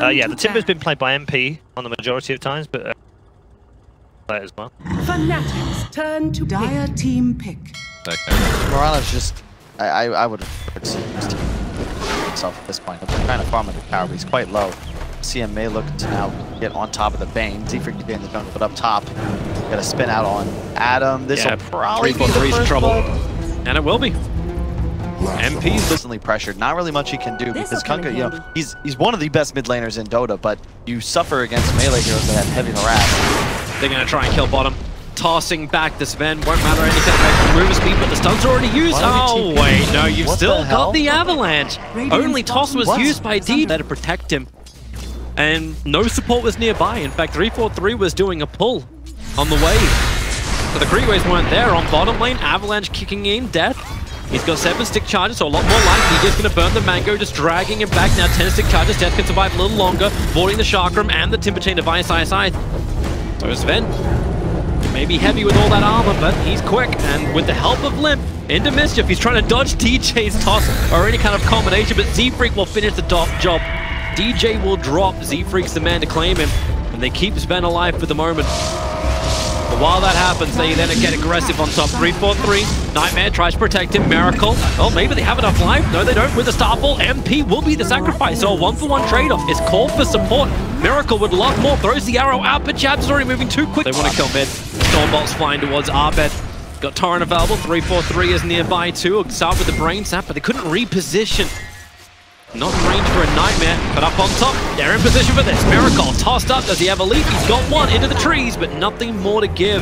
Yeah, the Timber's been played by MP on the majority of times, but as well. Fnatic's turn to Dire team pick. Morales just, I would have preferred to see himself at this point. I'm trying to farm with the tower, but he's quite low. CM may look to now get on top of the Bane. Z-Freak to be in the jungle, but up top, got to spin out on Adam. This will probably be the first trouble. And it will be. MP's constantly pressured. Not really much he can do because Kunkka, you know, he's one of the best mid laners in Dota, but you suffer against melee heroes that have heavy harass. They're going to try and kill bottom. Tossing back this Sven, won't matter anything about mover speed, but the stun's already used. Oh wait, no, you've still got the avalanche. Only toss was used by D to protect him. And no support was nearby. In fact, 343 was doing a pull on the wave. So the Creeways weren't there on bottom lane. Avalanche kicking in, death. He's got 7 stick charges, so a lot more life. DJ's going to burn the Mango, just dragging him back. Now 10 stick charges. Death can survive a little longer, boarding the Chakram and the Timber Chain device side. So Sven, he may be heavy with all that armor, but he's quick. And with the help of Limp, into mischief. He's trying to dodge DJ's toss or any kind of combination, but Z-Freak will finish the job. DJ will drop. Z-Freak's the man to claim him, and they keep Sven alive for the moment. But while that happens, they then get aggressive on top. 343. Nightmare tries to protect him. Miracle. Oh, maybe they have enough life. No, they don't. With the Starfall, MP will be the sacrifice. So a 1-for-1 trade-off is called for support. Miracle would love more. Throws the arrow out, but Jab's already moving too quick. They want to kill mid. Stormbolt's flying towards Arbed. Got Torrent available. 343 is nearby too. It'll start with the Brain Sap, but they couldn't reposition. Not in range for a Nightmare, but up on top, they're in position for this. Miracle tossed up. Does he have a leap? He's got one into the trees, but nothing more to give.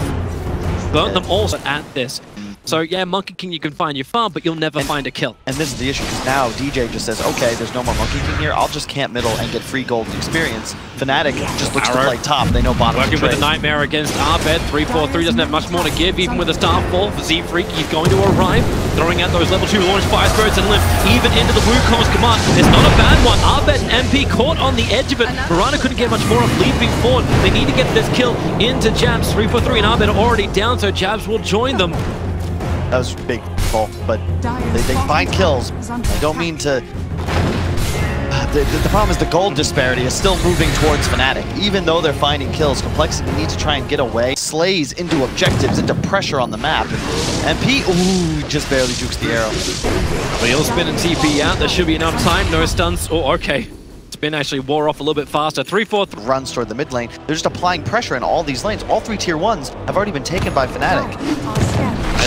Burnt them all at this. So yeah, Monkey King you can find your farm, but you'll never find a kill. And this is the issue, because now DJ just says, okay, there's no more Monkey King here, I'll just camp middle and get free gold and experience. Fnatic just looks to play top, they know bottom. Working with a Nightmare against Arbed, 343 doesn't have much more to give, even with a Starfall for Z-Freak, he's going to arrive, throwing out those level 2 launch Fire Spirits and Limp, even into the Wukong's command. It's not a bad one. Arbed and MP caught on the edge of it. Piranha couldn't get much more of leaping forward. They need to get this kill into Jabs. 343 and Arbed are already down, so Jabs will join them. That was big fault, but they find kills. I don't mean to... The problem is the gold disparity is still moving towards Fnatic. Even though they're finding kills, Complexity needs to try and get away. Slays into objectives, into pressure on the map. And MP, ooh, just barely jukes the arrow. Wheel spin and TP out. There should be enough time. No stunts. Oh, okay. Spin actually wore off a little bit faster. 343 runs toward the mid lane. They're just applying pressure in all these lanes. All 3 tier 1s have already been taken by Fnatic.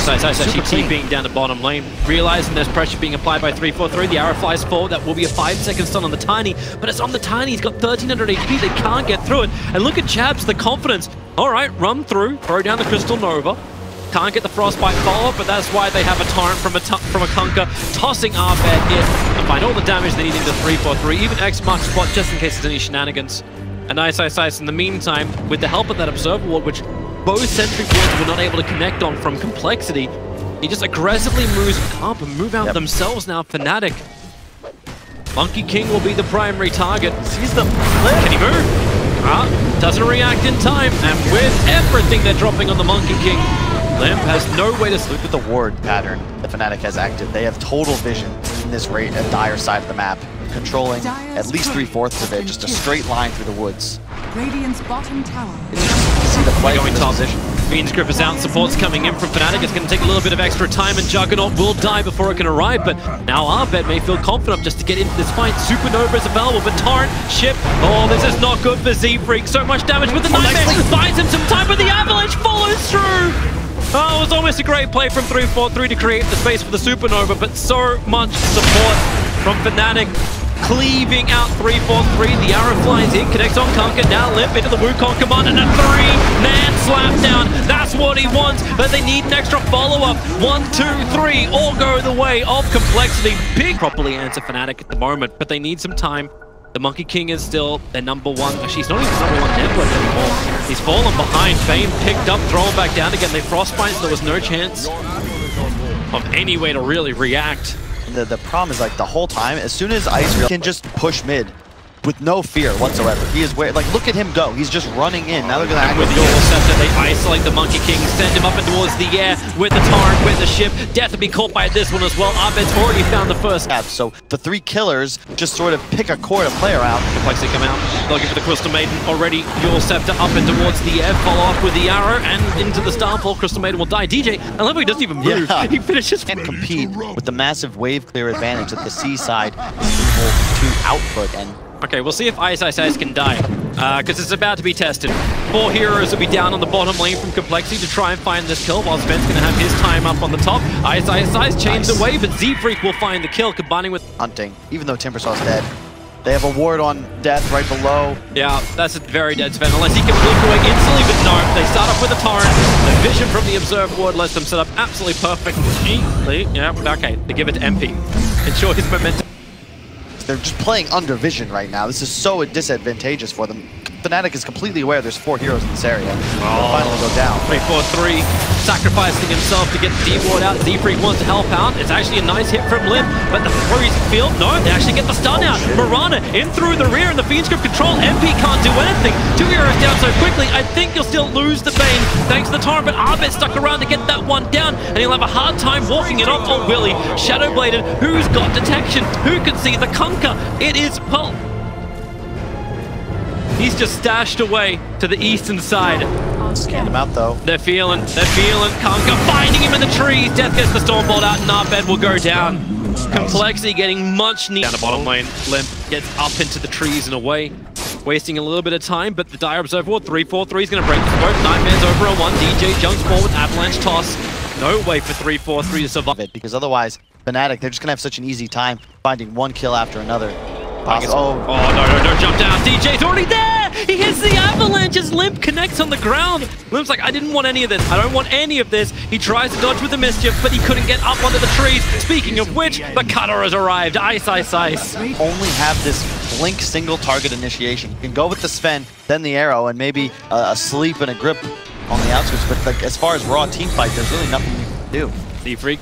Nice, actually TPing down the bottom lane. Realizing there's pressure being applied by 343. The arrow flies forward. That will be a 5-second stun on the Tiny. But it's on the Tiny. He's got 1300 HP. They can't get through it. And look at Jabs, the confidence. All right, run through. Throw down the Crystal Nova. Can't get the Frostbite follow-up, but that's why they have a Torrent from a Kunkka, tossing Arbed in and find all the damage they need into 343. Even X marks spot just in case there's any shenanigans. And nice in the meantime, with the help of that Observer Ward, which both Sentry Wards were not able to connect on from Complexity, he just aggressively moves up and move out themselves now. Fnatic. Monkey King will be the primary target. Sees them. Can he move? Doesn't react in time, and with everything they're dropping on the Monkey King, Limp has no way to look at the ward pattern that Fnatic has active. They have total vision in this rate at Dire side of the map, controlling at least 3/4 of it, just a straight line through the woods. Radiant's bottom tower. It's just to see the play going in this top position. Fiend's Grip is out, support's coming in from Fnatic. It's going to take a little bit of extra time, and Juggernaut will die before it can arrive, but now Arbed may feel confident just to get into this fight. Supernova is available, but Torrent, Ship, oh, this is not good for Z-Freak. So much damage with the Nightmare, buys him some time, but the Avalanche follows through! Oh, it was almost a great play from 343 to create the space for the Supernova, but so much support from Fnatic. Cleaving out 343, the arrow flies in, connects on Kunkka, now Limp into the Wukong command, and a 3-man slap down. That's what he wants, but they need an extra follow-up. 1, 2, 3, all go the way of Complexity. Big properly answer Fnatic at the moment, but they need some time. The Monkey King is still their #1. Actually, he's not even #1 network anymore. He's fallen behind. Bane picked up, thrown back down again. They frostbite, so there was no chance of any way to really react. The problem is, like, the whole time, as soon as Ice can just push mid, with no fear whatsoever. He is where, like, look at him go. He's just running in. Now they're going to with the Eagle Scepter, they isolate the Monkey King, send him up and towards the air with the Torrent, with the ship. Death will be caught by this one as well. Abed's already found the first. So the 3 killers just sort of pick a core to play around. Complexity come out, looking for the Crystal Maiden. Already Eagle Scepter up and towards the air, follow up with the arrow and into the Starfall. Crystal Maiden will die. DJ, I love how he doesn't even move. Yeah. He finishes. And compete with the massive wave clear advantage that the seaside is able to output. And okay, we'll see if Ice can die, because it's about to be tested. 4 heroes will be down on the bottom lane from Complexity to try and find this kill, while Sven's going to have his time up on the top. Ice chains away, but Z-Freak will find the kill, combining with hunting. Even though Timbersaw's dead, they have a ward on Death right below. Yeah, that's a very dead Sven, unless he can blink away instantly, but no. They start off with a Torrent. The vision from the Observe ward lets them set up absolutely perfectly. Yeah, okay, they give it to MP. Ensure his momentum. They're just playing under vision right now. This is so disadvantageous for them. Fnatic is completely aware there's 4 heroes in this area. They'll finally go down. 3-4-3, sacrificing himself to get the D-ward out. Z-Freak wants to help out. It's actually a nice hit from Limp, but the freezing field, no, they actually get the stun out. Mirana in through the rear, and the Fiend's Grip control. MP can't do anything. 2 heroes down so quickly, I think you'll still lose the Bane thanks to the Torrent, but Abed stuck around to get that one down, and he'll have a hard time walking it off. Oh, Willie, Shadowbladed, who's got detection? Who can see the Conquer? It is Pulp. He's just stashed away to the eastern side. Scanned him out though. They're feeling Conquer, finding him in the trees. Death gets the Stormbolt out, and Abed will go down. Complexity getting much needed. Down the bottom lane, Limp gets up into the trees and away. Wasting a little bit of time, but the Dire Observer Ward 3-4-3 is going to break the boat. Nightmare's over on 1. DJ jumps forward with Avalanche Toss. No way for 3-4-3 to survive it, because otherwise, Fnatic, they're just going to have such an easy time finding one kill after another. Oh, no, jump down. DJ's already there! He hits the avalanche as Limp connects on the ground. Limp's like, I didn't want any of this. I don't want any of this. He tries to dodge with the mischief, but he couldn't get up onto the trees. Speaking of which, the cutter has arrived. Ice. Only have this blink single target initiation. You can go with the Sven, then the arrow, and maybe a sleep and a grip on the outskirts. But like, as far as raw team fight, there's really nothing you can do. Z-Freak.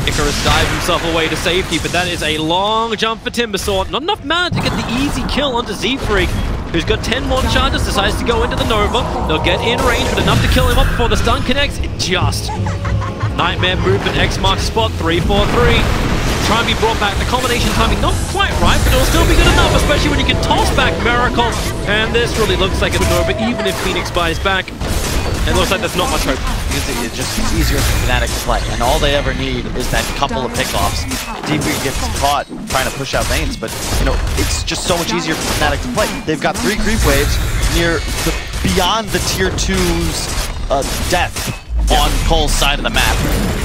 Icarus dives himself away to safety, but that is a long jump for Timbersaw. Not enough mana to get the easy kill onto Z-Freak, who's got 10 more charges, decides to go into the Nova. They'll get in range, but enough to kill him up before the stun connects. It just. Nightmare movement, X marks spot, 3-4-3. Try and be brought back. The combination timing not quite right, but it'll still be good enough, especially when you can toss back Miracle. And this really looks like it's Nova, even if Phoenix buys back. It looks like there's not much hope. It's just easier for Fnatic to play, and all they ever need is that couple of pickoffs. D3 gets caught trying to push out lanes, but you know it's just so much easier for Fnatic to play. They've got 3 creep waves beyond the tier 2's death on coL's side of the map.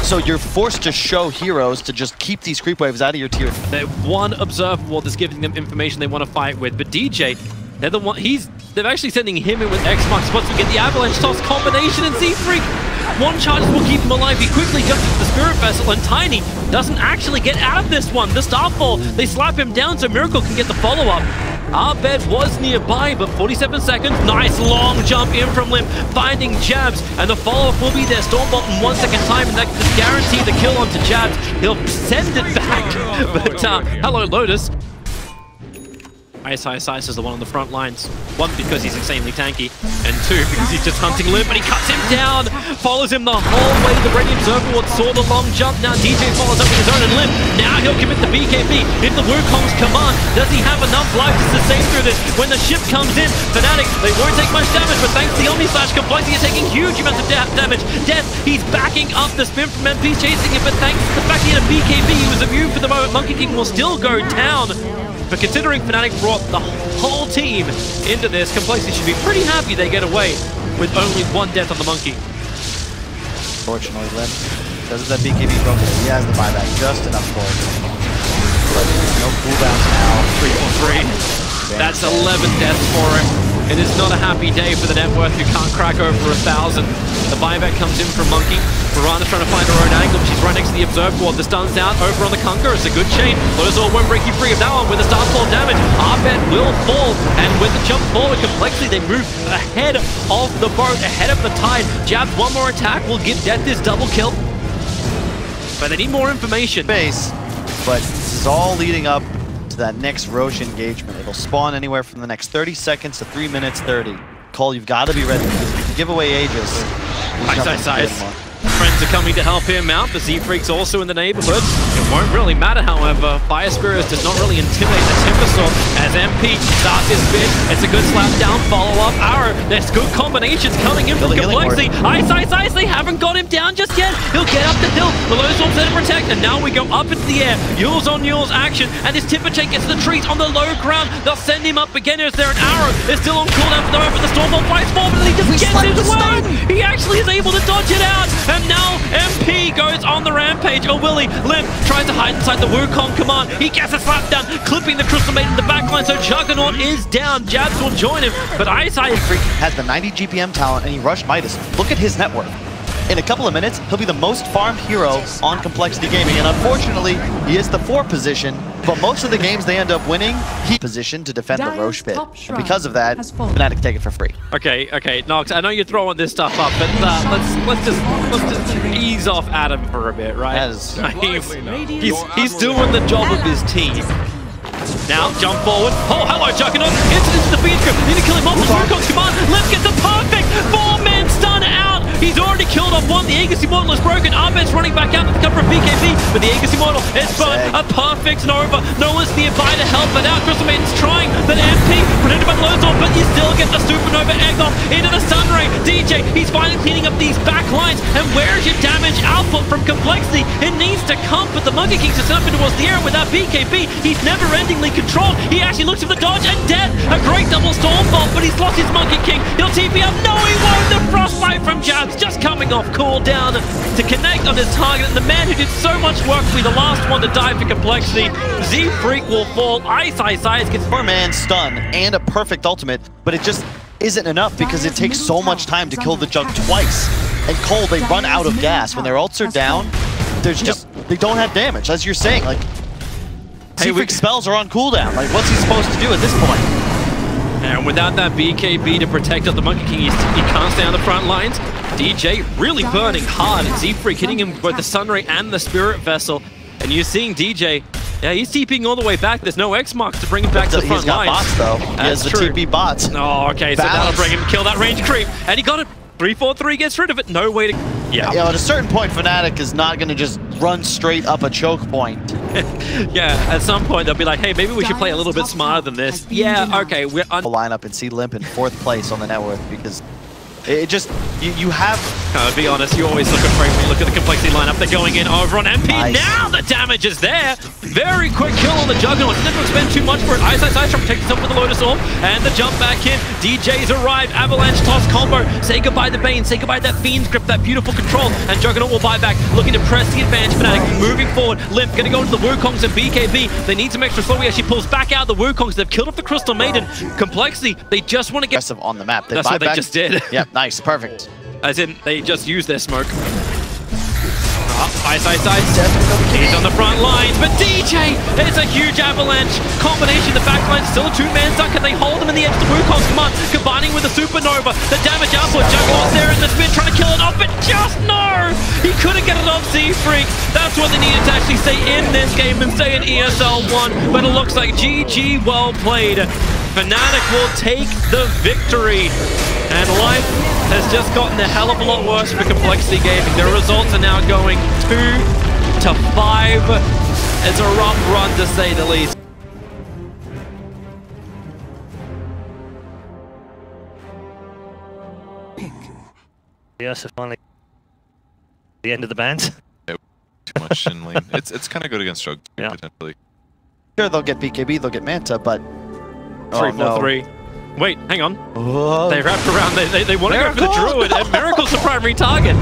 So you're forced to show heroes to just keep these creep waves out of your tier. They're one Observer Ward that's giving them information they want to fight with, but DJ, they're the one. They're actually sending him in with X mark spots to get the Avalanche Toss combination, and Z-Freak. 1 charge will keep him alive. He quickly jumps into the Spirit Vessel, and Tiny doesn't actually get out of this one. The Starfall, they slap him down so Miracle can get the follow-up. Abed was nearby, but 47 seconds. Nice long jump in from Limp, finding Jabs, and the follow-up will be there. Stormbolt in 1 second time, and that can guarantee the kill onto Jabs. He'll send it back, but hello Lotus. Ice is the one on the front lines. 1, because he's insanely tanky, and 2, because he's just hunting Limp, and he cuts him down, follows him the whole way. The Radiant Observer Ward saw the long jump. Now DJ follows up with his own, and Limp, now he'll commit the BKB into Wukong's command. Does he have enough life to sustain through this? When the ship comes in, Fnatic, they won't take much damage, but thanks to the Omni Slash, Complexity is taking huge amounts of damage. Death, he's backing up the spin from MP, chasing him, but thanks to the fact he had a BKB, he was immune for the moment. Monkey King will still go down. But considering Fnatic brought the whole team into this, Complexity should be pretty happy they get away with only 1 death on the Monkey. Fortunately, Limp doesn't that BKB focus. He has the buyback, just enough gold. But no cooldowns now. 3-4-3. That's 11 deaths for him. It is not a happy day for the net worth who can't crack over 1,000. The buyback comes in from Monkey. Mirana's trying to find her own angle, but she's right next to the Observe Ward. The stun's down over on the Conquer. It's a good chain. Lotus all won't break you free of that one with the Starfall damage. Abed will fall, and with the jump forward, Complexity, they move ahead of the boat, ahead of the tide. Jabs 1 more attack will give Death this double kill. But they need more information. Base, but this is all leading up to into that next Roche engagement. It'll spawn anywhere from the next 30 seconds to 3 minutes 30. coL, you've got to be ready, because if you give away Aegis, Ice. Friends are coming to help him out. The Z-Freak's also in the neighborhood. It won't really matter, however. Fire Spirits does not really intimidate the Timbersaw as MP starts his spin. It's a good slap down, follow-up arrow. There's good combinations coming in from Complexity. Ice, they haven't got him down just yet. He'll get up the hill. The low storm's there to protect, and now we go up into the air. Yules on Yules action, and this Timberchain gets to the trees on the low ground. They'll send him up again. Is there an arrow? It's still on cooldown for the moment, but the Stormfall fights forward, and he just gets his way. He actually is able to dodge it out, and now MP goes on the rampage. Oh, Willie Limp tries to hide inside the Wukong command. He gets a slap down, clipping the Crystal Maiden in the backline, so Juggernaut is down. Jabs will join him, but Ice has the 90 GPM talent, and he rushed Midas. Look at his net worth. In a couple of minutes, he'll be the most farmed hero on Complexity Gaming, and unfortunately, he is the 4 position, but most of the games they end up winning, he's positioned to defend the Roche pit. And because of that, Fnatic take it for free. Okay, Nox, I know you're throwing this stuff up, but let's just ease off Adam for a bit, right? He's doing the job of his team. Now, jump forward. Oh, hello, Juggernaut. Into the feed script. Need to kill him off with Wukong's command. Limp gets a perfect 4-man stun out. He's already killed off one. The Aegis Immortal is broken. Arbet's running back out to the cover of BKB, but the Aegis Immortal is burned. A perfect Nova. Noah's nearby to help it out. Crystal Maiden's trying, but MP protected by the low storm, but you still get the Supernova egged off into the Sunray. DJ, he's finally cleaning up these back lines. And where's your damage output from Complexity? It needs to come, but the Monkey King's just up towards the air without BKB. He's never-endingly controlled. He actually looks for the dodge and dead. A great double Stormfall, but he's lost his Monkey King. He'll TP up. No, he won't. The Frostbite from Jabs just coming off cooldown to connect on his target. And the man who did so much work will be the last one to die for Complexity. Z-Freak will fall. Ice gets 4-man stun and a perfect ultimate, but it just isn't enough because it takes so much time to kill the Jug twice. And coL, they run out of gas. When their ults are down, there's just, they don't have damage. As you're saying, like, Z-Freak's spells are on cooldown. Like, what's he supposed to do at this point? And without that BKB to protect up the Monkey King, he can't stay on the front lines. DJ really burning hard. Z-Freak hitting him with both the Sunray and the Spirit Vessel. And you're seeing DJ, yeah, he's TPing all the way back. There's no X marks to bring him back to the front lines. He's got bots, though. He has the TP bots. Oh, okay, so that'll bring him, kill that range creep. And he got it. 3-4-3 gets rid of it. No way to... Yeah, at a certain point, Fnatic is not going to just run straight up a choke point. Yeah, at some point they'll be like, hey, maybe we should play a little bit smarter than this. Yeah, okay, we're... line up and see Limp in 4th place on the net worth because it just... You have... To be honest, you always look afraid when you look at the Complexity lineup. They're going in over on MP. Nice. Now the damage is there. Very quick kill on the Juggernaut. Never expend too much for it. Ice trying to protect himself with the Lotus Orb. And the jump back in. DJ's arrived. Avalanche toss combo. Say goodbye to Bane. Say goodbye to that Fiend's Grip. That beautiful control. And Juggernaut will buy back. Looking to press the advantage. Fnatic moving forward. Limp going to go into the Wukongs and BKB. They need some extra slow. He actually pulls back out the Wukongs. They've killed off the Crystal Maiden. Complexity, they just want to get... aggressive on the map. That's what they just did. Yeah, nice. Perfect. As in, they just used their smoke. Ice. He's on the front lines, but DJ! It's a huge avalanche combination. The backline still a 2-man stuck. Can they hold him in the edge of the Wukong's command? Combining with the Supernova. The damage output. Juggernaut's there in the spin trying to kill it off, but just no! He couldn't get it off Z-Freak. That's what they needed to actually stay in this game and stay in ESL 1. But it looks like GG, well played. Fnatic will take the victory. And life has just gotten a hell of a lot worse for Complexity Gaming. Their results are now going 2-5. It's a rough run to say the least. Yes, it's finally the end of the band. Yeah, too much in lane. It's kind of good against Jug, potentially. Sure, they'll get BKB, they'll get Manta, but... 3-4-3. Wait, hang on. Whoa. They wrapped around. They want to go for the Druid, and Miracle's the primary target.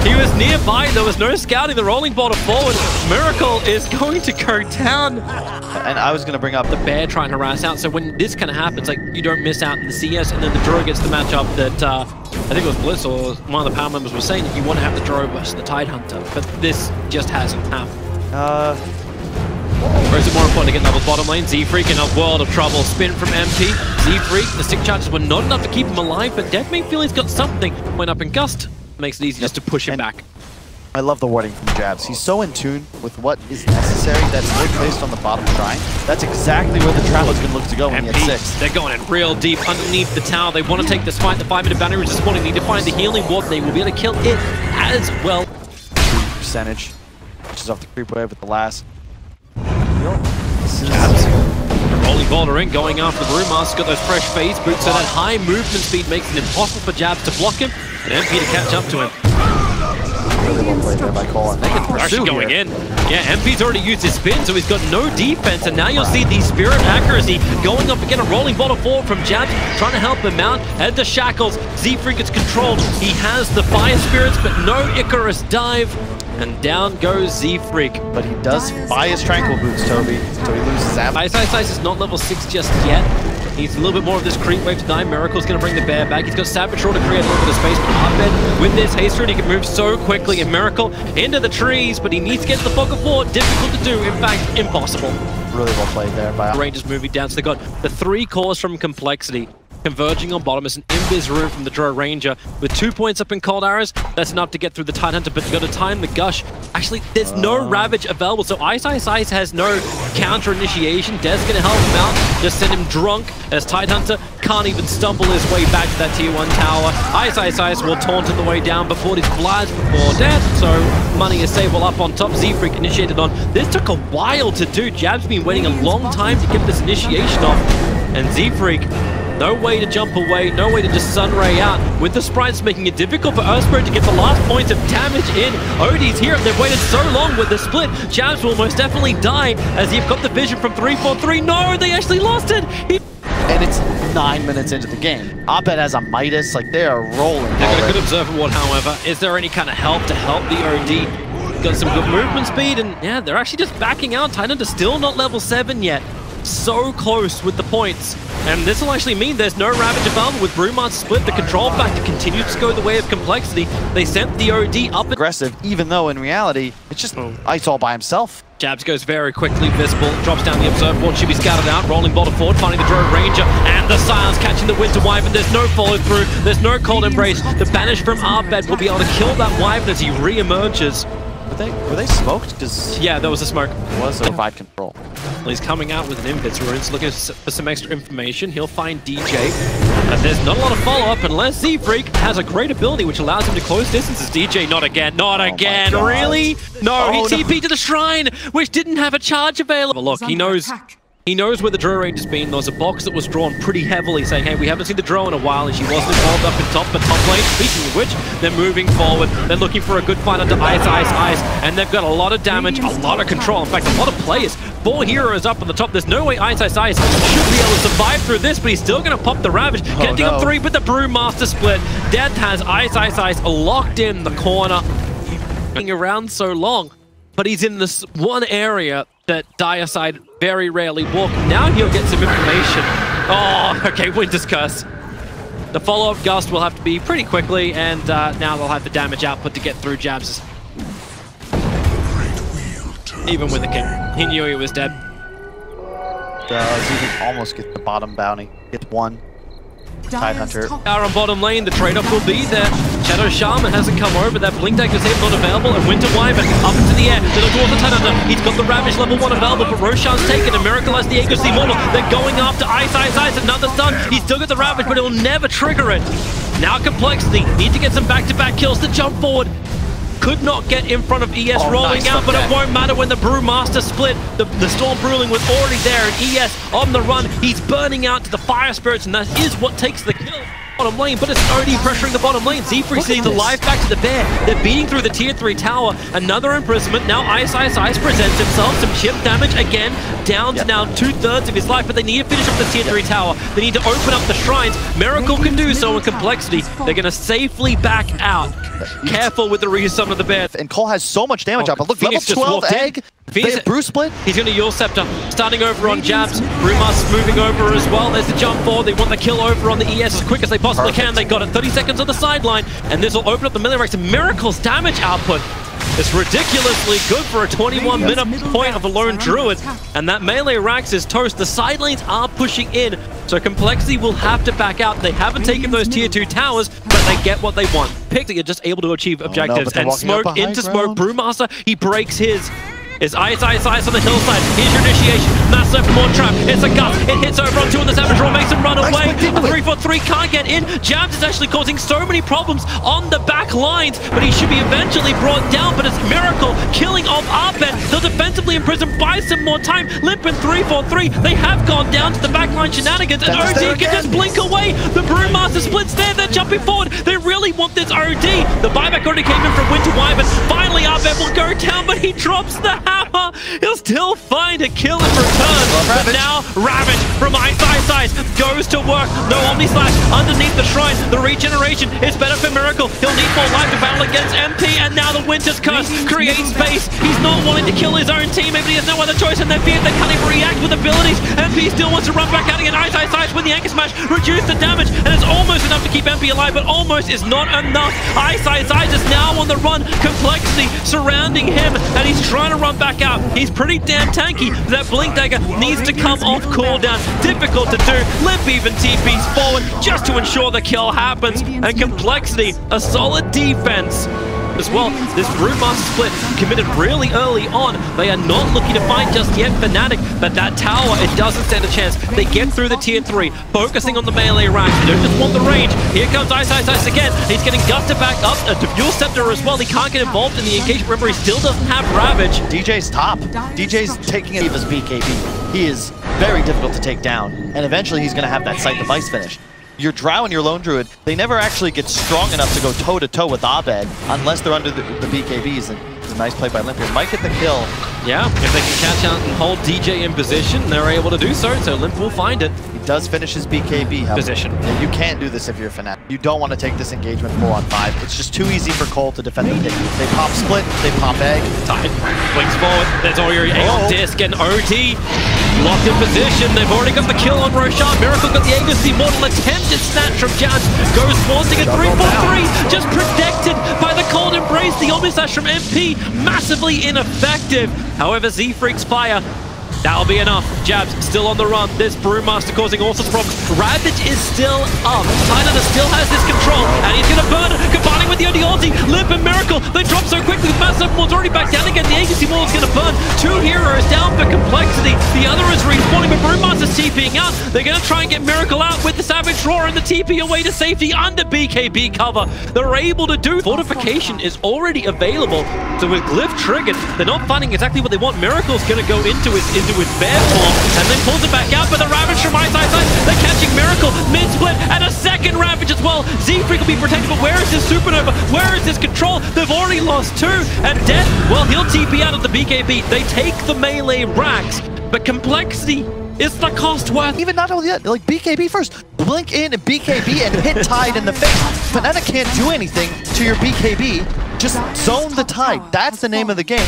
He was nearby. There was no scouting. The rolling ball forward. Miracle is going to go down. And I was going to bring up the bear trying to harass out. So when this kind of happens, like you don't miss out in the CS, and then the Druid gets the matchup that I think it was Bliss or one of the power members was saying that you want to have the Druid versus the Tidehunter, but this just hasn't happened. Or is it more important to get Nubble's bottom lane? Z-Freak in a world of trouble. Spin from MP. Z-Freak, the stick charges were not enough to keep him alive, but Dev may feel he's got something. Went up in Gust. Makes it easy just to push him back. I love the wording from Jabs. He's so in tune with what is necessary that split placed on the bottom shrine. That's exactly where the trap is going to look to go when he gets 6. They're going in real deep underneath the tower. They want to take this fight. The 5-minute boundary is responding. They need to find the healing ward. They will be able to kill it as well. Percentage. Which is off the creep wave with the last. Rolling boulder in, going after the Brewmaster. Got those fresh phase boots, so that high movement speed makes it impossible for Jabs to block him and MP to catch up to him. Really well played there by coL. And they can pursue going in. Yeah, MP's already used his spin, so he's got no defense, and now you'll see the Spirit accuracy going up again. A rolling bottle forward from Jabs, trying to help him out. And the shackles, Z-Freak gets controlled. He has the Fire Spirits, but no Icarus dive. And down goes Z-Freak. But he does buy his Tranquil Boots, Toby, so he loses Ab. Ice is not level 6 just yet. He's a little bit more of this creep wave to die. Miracle's going to bring the bear back. He's got Saboteur to create a little bit of space, but Arbed with this haste rune, he can move so quickly. And Miracle into the trees, but he needs to get to the fog of war. Difficult to do, in fact, impossible. Really well played there by Rangers moving down, so they got the 3 cores from Complexity converging on bottom. It's an invis rune from the Drow Ranger with 2 points up in cold arrows. That's enough to get through the Tidehunter, but you got to time the gush. Actually, there's no Ravage available, so Ice has no counter initiation. Des gonna help him out, just send him drunk as Tidehunter can't even stumble his way back to that tier 1 tower. Ice will taunt on the way down before he's blast before death, so money is saved while up on top. Z-Freak initiated on. This took a while to do. Jab's been waiting a long time to get this initiation off, and Z-Freak, no way to jump away, no way to just Sunray out, with the sprites making it difficult for Earthspirit to get the last point of damage in. Odie's here, and they've waited so long with the split. Jabs will most definitely die, as you've got the vision from 343. No, they actually lost it! And it's 9 minutes into the game. Abed has a Midas, like they are rolling. They've got a good observer ward, however. Is there any kind of help to help the OD? Got some good movement speed, and yeah, they're actually just backing out. Tidehunter's still not level 7 yet. So close with the points. And this will actually mean there's no Ravage available with Brewmaster split. The control factor continues to go the way of Complexity. They sent the OD up aggressive, even though in reality, it's just Ice all by himself. Jabs goes very quickly visible, drops down the observer board, should be scattered out, rolling boulder forward, finding the Drow Ranger, and the Silence catching the Winter Wyvern. There's no follow through, there's no cold embrace. The banish from Arbed will be able to kill that Wyvern as he re-emerges. Were they smoked? Because yeah, there was a smoke. It was a provide control. Well, he's coming out with an Invis rune, looking for some extra information. He'll find DJ. And there's not a lot of follow-up unless Z-Freak has a great ability which allows him to close distances. DJ, not again, not again, really? No, he TP'd to the shrine, which didn't have a charge available. Look, he knows where the Drow Ranger's been. There was a box that was drawn pretty heavily saying, hey, we haven't seen the Drow in a while, and she wasn't involved up in top, but top lane, speaking of which, they're moving forward. They're looking for a good fight under Ice, and they've got a lot of damage, a lot of control. In fact, a lot of players. 4 heroes up on the top. There's no way Ice should be able to survive through this, but he's still going to pop the Ravage. Getting up 3 with the Brewmaster split. Death has Ice locked in the corner. Around so long, but he's in this one area that Diaside very rarely walk. Now he'll get some information. Oh, okay, Winter's Curse. The follow-up gust will have to be pretty quickly, and now they'll have the damage output to get through Jabs. Even with the king, he knew he was dead. Does even almost get the bottom bounty. Gets 1. Tidehunter. Power on bottom lane, the trade-off will be there. Shadow Shaman hasn't come over, that Blink Dagger's not available, and Winter Wyvern up into the air. They look towards the Tidehunter. He's got the Ravage level 1 available, but Roshan's taken, and Miracle has the Aegis Immortal. They're going after Ice, another stun. He's still got the Ravage, but he'll never trigger it. Now Complexity, need to get some back-to-back kills to jump forward. Could not get in front of ES rolling out, but it won't matter when the Brewmaster split. The Storm Brewling was already there, and ES on the run. He's burning out to the Fire Spirits, and that is what takes the kill. Bottom lane, but it's already pressuring the bottom lane. Z-Freak seeing the life back to the bear. They're beating through the tier 3 tower. Another imprisonment. Now Ice presents himself. Some chip damage again. Down to now 2/3 of his life, but they need to finish up the tier 3 tower. They need to open up the shrines. Miracle can do so in Complexity. They're going to safely back out. Careful with the resummon of the bear. And coL has so much damage up. But look, level 12 egg. Brew split. He's going to Yule Scepter. Starting over on Jabs. Brewmaster's moving over as well. There's the jump forward. They want the kill over on the ES as quick as they possibly can. They got it. 30 seconds on the sideline. And this will open up the melee ranks. And Miracle's damage output is ridiculously good for a 21-minute point of a lone druid. And that melee racks is toast. The side lanes are pushing in. So Complexity will have to back out. They haven't taken those tier 2 towers, but they get what they want. Pick that you're just able to achieve objectives. and smoke into smoke. Brewmaster, he breaks his ice on the hillside. Here's your initiation. Massive more trap. It's a gut. It hits over on 2 on the Savage Roar. Makes him run away. A 3-4-3 can't get in. Jabs is actually causing so many problems on the back lines, but he should be eventually brought down. But it's Miracle killing off Abed. They'll defensively imprison, buy some more time. Limp in 3-4-3. They have gone down to the backline shenanigans, and OD can just blink away. The Brewmaster splits there. They're jumping forward. They really want this OD. The buyback already came in from Winter Wyvern. Finally, Abed will go down, but he drops the hammer. He'll still find a kill in return. But now Ravage from Ice goes to work. No Omni Slash underneath the shrine. The regeneration is better for Miracle. He'll need more life to battle against MP, and now the Winter's Curse creates space. He's not wanting to kill his own teammate, but he has no other choice, and they're feared they can't even react with abilities. MP still wants to run back out again. Ice with the Anchor Smash, reduce the damage, and it's almost enough to keep MP alive, but almost is not enough. Ice is now on the run. Complexity surrounding him, and he's trying to run back out. He's pretty damn tanky. That Blink Dagger needs to come off cooldown. Difficult to do. Limp even TPs forward just to ensure the kill happens. And Complexity, a solid defense as well. This Brewmaster split committed really early on. They are not looking to find just yet Fnatic, but that tower, it doesn't stand a chance. They get through the tier 3, focusing on the melee racks. They don't just want the range. Here comes Ice again. He's getting gusted back up. A Dual Scepter as well. He can't get involved in the engagement. Remember, he still doesn't have Ravage. DJ's top. DJ's taking it as BKB. He is very difficult to take down, and eventually he's going to have that Sight Device finish. Your Drow and your Lone Druid, they never actually get strong enough to go toe-to-toe with Abed unless they're under the BKBs. And it's a nice play by Limp here. Might get the kill. Yeah, if they can catch out and hold DJ in position, they're able to do so Limp will find it. He does finish his BKB. Position. And you can't do this if you're a Fnatic. You don't want to take this engagement 4-on-5. It's just too easy for coL to defend the pick. They pop split, they pop egg. Tide wings forward. There's all your Aeon Disc and OD. Locked in position. They've already got the kill on Roshan. Miracle got the Aegis. The Immortal attempted snatch from Jabs. Goes wanting a 3-4-3. Just protected by the cold embrace. The Omni Slash from MP. Massively ineffective. However, Z-Freak's fire, that'll be enough. Jabs still on the run. This Brewmaster causing all sorts of problems. Ravage is still up. Tyler still has this control, and he's going to burn it. Combining with the OD ulti. Limp and Miracle, they drop so quickly. Massive One's already back down again. The Agency Wall is going to burn. 2 heroes down for Complexity. The other is respawning, but Brewmaster's TPing out. They're going to try and get Miracle out with the Savage Roar and the TP away to safety under BKB cover. They're able to do. Fortification is already available. So with Glyph triggered, they're not finding exactly what they want. Miracle's going to go into his bear form and then pulls it back out. But the Ravage from Ice, they're catching Miracle mid-split, and a second Ravage as well. Z-Freak will be protected, but where is his Supernova? Where is his control? They've already lost 2, and Death, well, he'll TP out of the BKB. They take the melee racks, but Complexity is the cost worth. Even not only that, like BKB first. Blink in and BKB and hit Tide in the face. Fnatic can't do anything to your BKB. Just zone the Tide. That's the name of the game.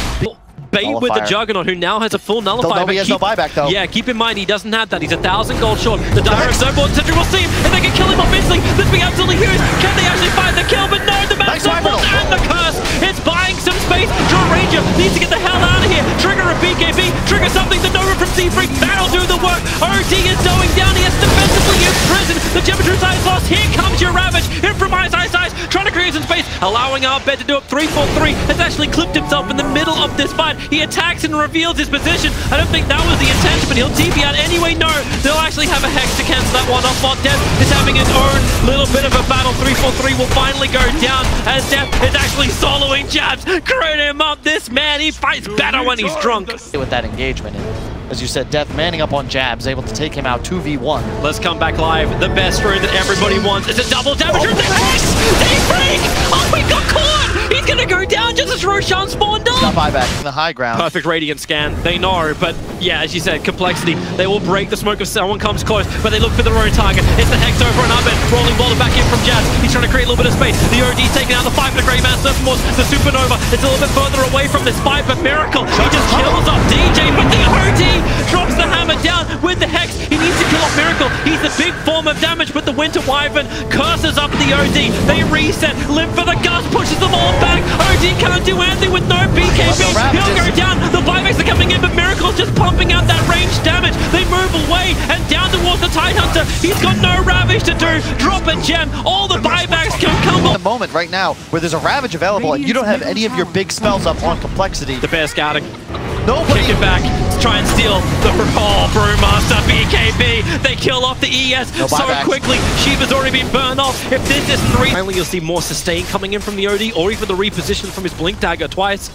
Bait with the Juggernaut, who now has a full nullifier. He has no buyback, though. Yeah, keep in mind, he doesn't have that. He's 1,000 gold short. The direct Snowboard Sentry will see him, and they can kill him off instantly. This will be absolutely huge. Can they actually find the kill? But no, the Mad Snowboard and the Curse. It's buying some space. Draw Ranger needs to get the hell out of here. Trigger a BKB. Trigger something. The Nova from Z-Freak. That'll do the work. OD is going down. He is defensively in prison. The temperature is lost. Here comes your Ravage. In from Ice. Trying to create some space. Allowing our bed to do it. 3-4-3. Has actually clipped himself in the middle of this fight. He attacks and reveals his position. I don't think that was the intention, but he'll TP out anyway. No, they'll actually have a Hex to cancel that one off. While Death is having his own little bit of a battle. 3-4-3 will finally go down as Death is actually soloing Jabs. Crowd him up. This man, he fights better when he's drunk. With that engagement, as you said, Death manning up on Jabs, able to take him out 2v1. Let's come back live. The best rune that everybody wants. It's a double damage rune. The Hex! Z-Freak! Oh, we got caught! He's gonna go down just as Roshan spawned up. Got buyback in the high ground. Perfect Radiant scan. They know, but yeah, as you said, Complexity. They will break the smoke if someone comes close, but they look for their own target. It's the Hex over and Abed. Rolling ball back in from Jabs. He's trying to create a little bit of space. The OD's taking out the fight for the Grey Man Surfboard. The Supernova is a little bit further away from this fight, but Miracle, he just kills off DJ, but the OD drops the hammer down with the Hex. He needs to kill off Miracle. He's the big form of damage, but but the Winter Wyvern curses up the OD. They reset. Limp for the Gust pushes them all back. OD can't do anything with no BKB. He'll go down. The buybacks are coming in, but Miracle's just pumping out that range damage. They move away and down towards the Tidehunter. He's got no Ravage to do. Drop a gem. All the buybacks can come. The moment right now where there's a Ravage available and you don't have any of your big spells up on complexity. The bear scouting. Nobody. Kick it back. Try and steal the Brewmaster BKB. They kill off the ES so quickly. Shiva's already been burned off. If this isn't finally, you'll see more sustain coming in from the OD, or even the reposition from his Blink Dagger twice.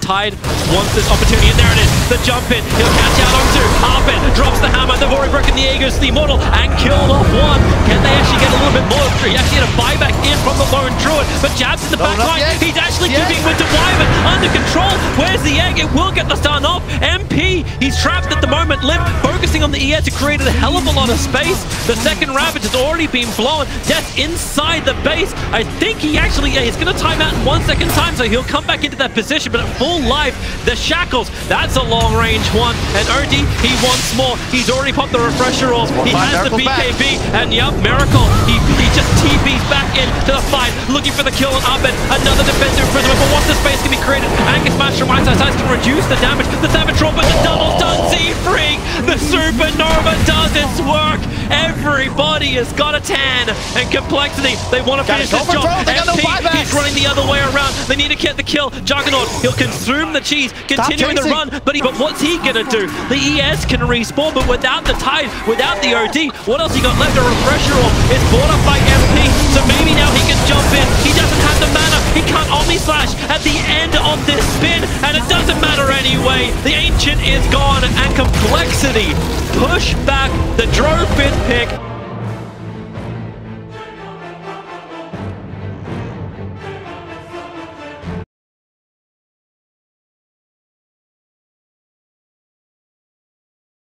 Tide wants this opportunity, and there it is. The jump in. He'll catch out onto Arben. Drops the hammer. They've already broken the Aegis, the Immortal, and killed off one. Can they actually get a little bit more? He actually had a buyback in from the Lone Druid, but jabs in the back line. He's actually keeping Winter Wyvern under control. Where's the egg? It will get the stun off. MP, he's trapped at the moment. Limp, focusing on the ES to create a hell of a lot of space. The second Ravage has already been blown. Death inside the base. I think he actually, he's going to time out in 1 second time, so he'll come back into that position, but at full life, the Shackles, that's a long range one. And OD, he wants more. He's already popped the refresher off. He has the BKB, and yep, Miracle, he just TP's back into the fight, looking for the kill on Arben. Another defensive imprisonment, but once the space can be created, Angus Smash from right side can reduce the damage. The Savage Drop, but the double stun Z-Freak, the Supernova does its work. Everybody has got a tan, and complexity, they want to finish this job. MP, he's running the other way around. They need to get the kill. Juggernaut, he'll consume the cheese, continuing the run, but what's he gonna do? The ES can respawn, but without the Tide, without the OD, what else he got left? A refresher orb is brought up by MP, so maybe now he can jump in. He doesn't have the mana, he can't Omni Slash at the end of this spin, and it doesn't matter anyway. The Ancient is gone, and complexity push back the Drove 5th pick.